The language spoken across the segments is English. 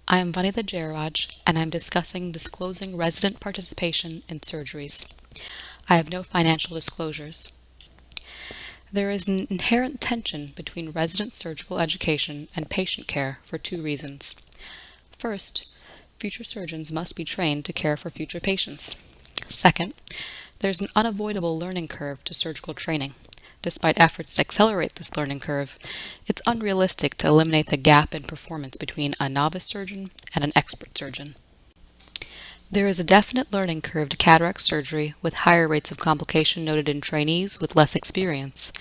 I am Vanitha Jeyaraj, and I'm discussing disclosing resident participation in surgeries. I have no financial disclosures. There is an inherent tension between resident surgical education and patient care for two reasons. First, future surgeons must be trained to care for future patients. Second, there's an unavoidable learning curve to surgical training. Despite efforts to accelerate this learning curve, it's unrealistic to eliminate the gap in performance between a novice surgeon and an expert surgeon. There is a definite learning curve to cataract surgery with higher rates of complication noted in trainees with less experience.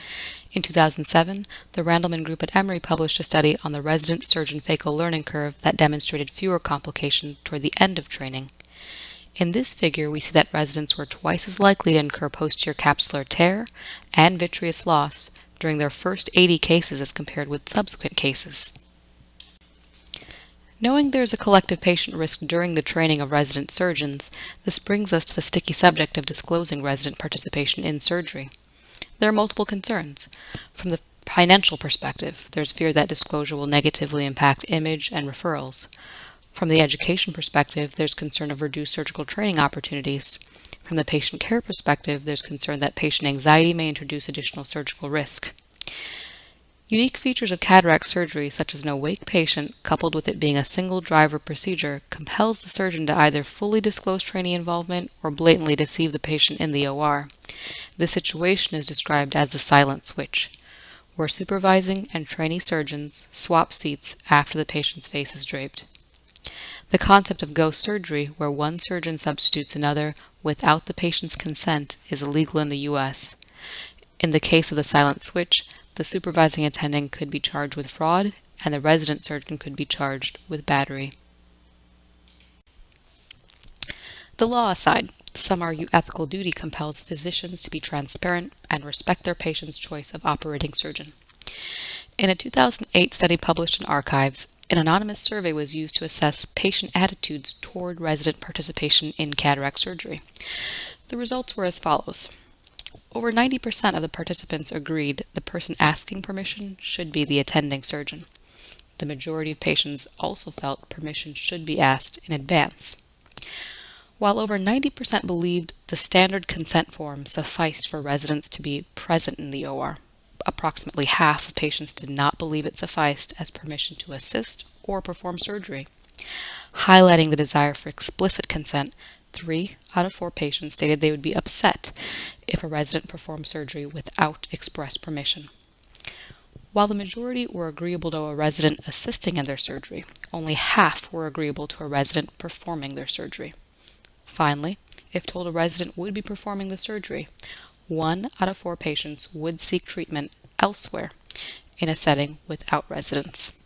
In 2007, the Randleman Group at Emory published a study on the resident surgeon phaco learning curve that demonstrated fewer complications toward the end of training. In this figure, we see that residents were twice as likely to incur posterior capsular tear and vitreous loss during their first 80 cases as compared with subsequent cases. Knowing there is a collective patient risk during the training of resident surgeons, this brings us to the sticky subject of disclosing resident participation in surgery. There are multiple concerns. From the financial perspective, there's fear that disclosure will negatively impact image and referrals. From the education perspective, there's concern of reduced surgical training opportunities. From the patient care perspective, there's concern that patient anxiety may introduce additional surgical risk. Unique features of cataract surgery, such as an awake patient, coupled with it being a single driver procedure, compels the surgeon to either fully disclose trainee involvement or blatantly deceive the patient in the OR. This situation is described as the silent switch, where supervising and trainee surgeons swap seats after the patient's face is draped. The concept of ghost surgery, where one surgeon substitutes another without the patient's consent, is illegal in the U.S. In the case of the silent switch, the supervising attending could be charged with fraud, and the resident surgeon could be charged with battery. The law aside, some argue ethical duty compels physicians to be transparent and respect their patient's choice of operating surgeon. In a 2008 study published in Archives, an anonymous survey was used to assess patient attitudes toward resident participation in cataract surgery. The results were as follows. Over 90% of the participants agreed the person asking permission should be the attending surgeon. The majority of patients also felt permission should be asked in advance. While over 90% believed the standard consent form sufficed for residents to be present in the OR, approximately half of patients did not believe it sufficed as permission to assist or perform surgery. Highlighting the desire for explicit consent, 3 out of 4 patients stated they would be upset if a resident performed surgery without express permission. While the majority were agreeable to a resident assisting in their surgery, only half were agreeable to a resident performing their surgery. Finally, if told a resident would be performing the surgery, 1 out of 4 patients would seek treatment elsewhere in a setting without residents.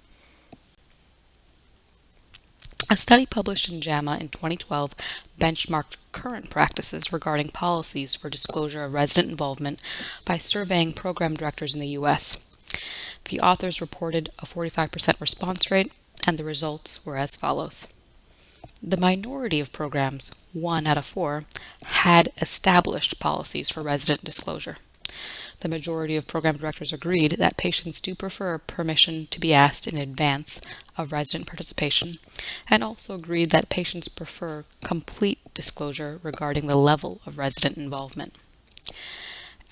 A study published in JAMA in 2012 benchmarked current practices regarding policies for disclosure of resident involvement by surveying program directors in the U.S. The authors reported a 45% response rate, and the results were as follows. The minority of programs, 1 out of 4, had established policies for resident disclosure. The majority of program directors agreed that patients do prefer permission to be asked in advance of resident participation, and also agreed that patients prefer complete disclosure regarding the level of resident involvement.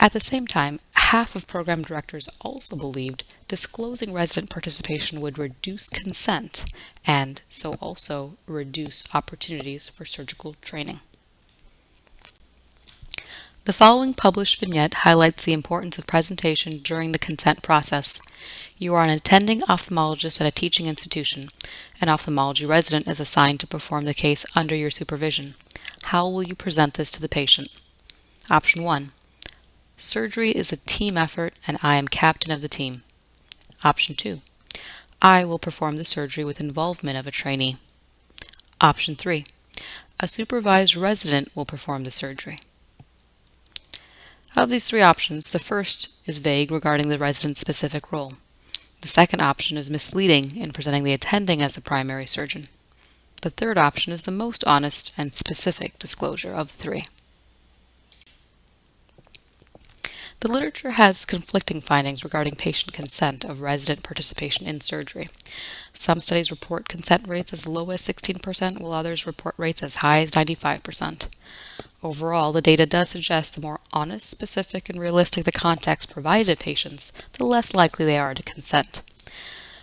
At the same time, half of program directors also believed disclosing resident participation would reduce consent and so also reduce opportunities for surgical training. The following published vignette highlights the importance of presentation during the consent process. You are an attending ophthalmologist at a teaching institution. An ophthalmology resident is assigned to perform the case under your supervision. How will you present this to the patient? Option 1. Surgery is a team effort and I am captain of the team. Option 2. I will perform the surgery with involvement of a trainee. Option 3. A supervised resident will perform the surgery. Of these 3 options, the first is vague regarding the resident's specific role. The second option is misleading in presenting the attending as a primary surgeon. The third option is the most honest and specific disclosure of the 3. The literature has conflicting findings regarding patient consent of resident participation in surgery. Some studies report consent rates as low as 16%, while others report rates as high as 95%. Overall, the data does suggest the more honest, specific, and realistic the context provided to patients, the less likely they are to consent.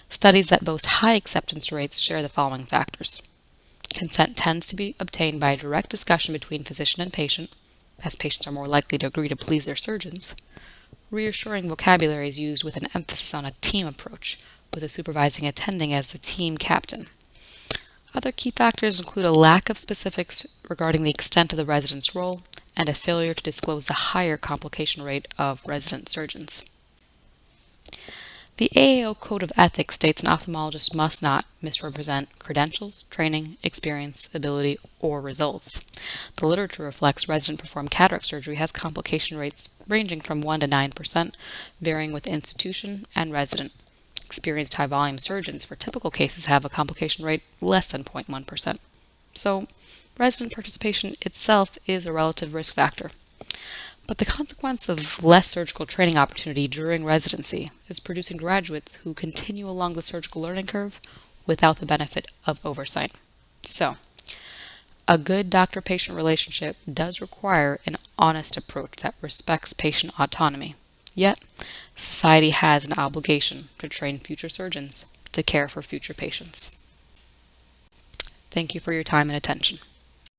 Studies that boast high acceptance rates share the following factors. Consent tends to be obtained by a direct discussion between physician and patient, as patients are more likely to agree to please their surgeons. Reassuring vocabulary is used with an emphasis on a team approach, with a supervising attending as the team captain. Other key factors include a lack of specifics regarding the extent of the resident's role and a failure to disclose the higher complication rate of resident surgeons. The AAO Code of Ethics states an ophthalmologist must not misrepresent credentials, training, experience, ability, or results. The literature reflects resident-performed cataract surgery has complication rates ranging from 1 to 9%, varying with institution and resident. Experienced high-volume surgeons for typical cases have a complication rate less than 0.1%. So, resident participation itself is a relative risk factor. But the consequence of less surgical training opportunity during residency is producing graduates who continue along the surgical learning curve without the benefit of oversight. So, a good doctor-patient relationship does require an honest approach that respects patient autonomy. Yet, society has an obligation to train future surgeons to care for future patients. Thank you for your time and attention.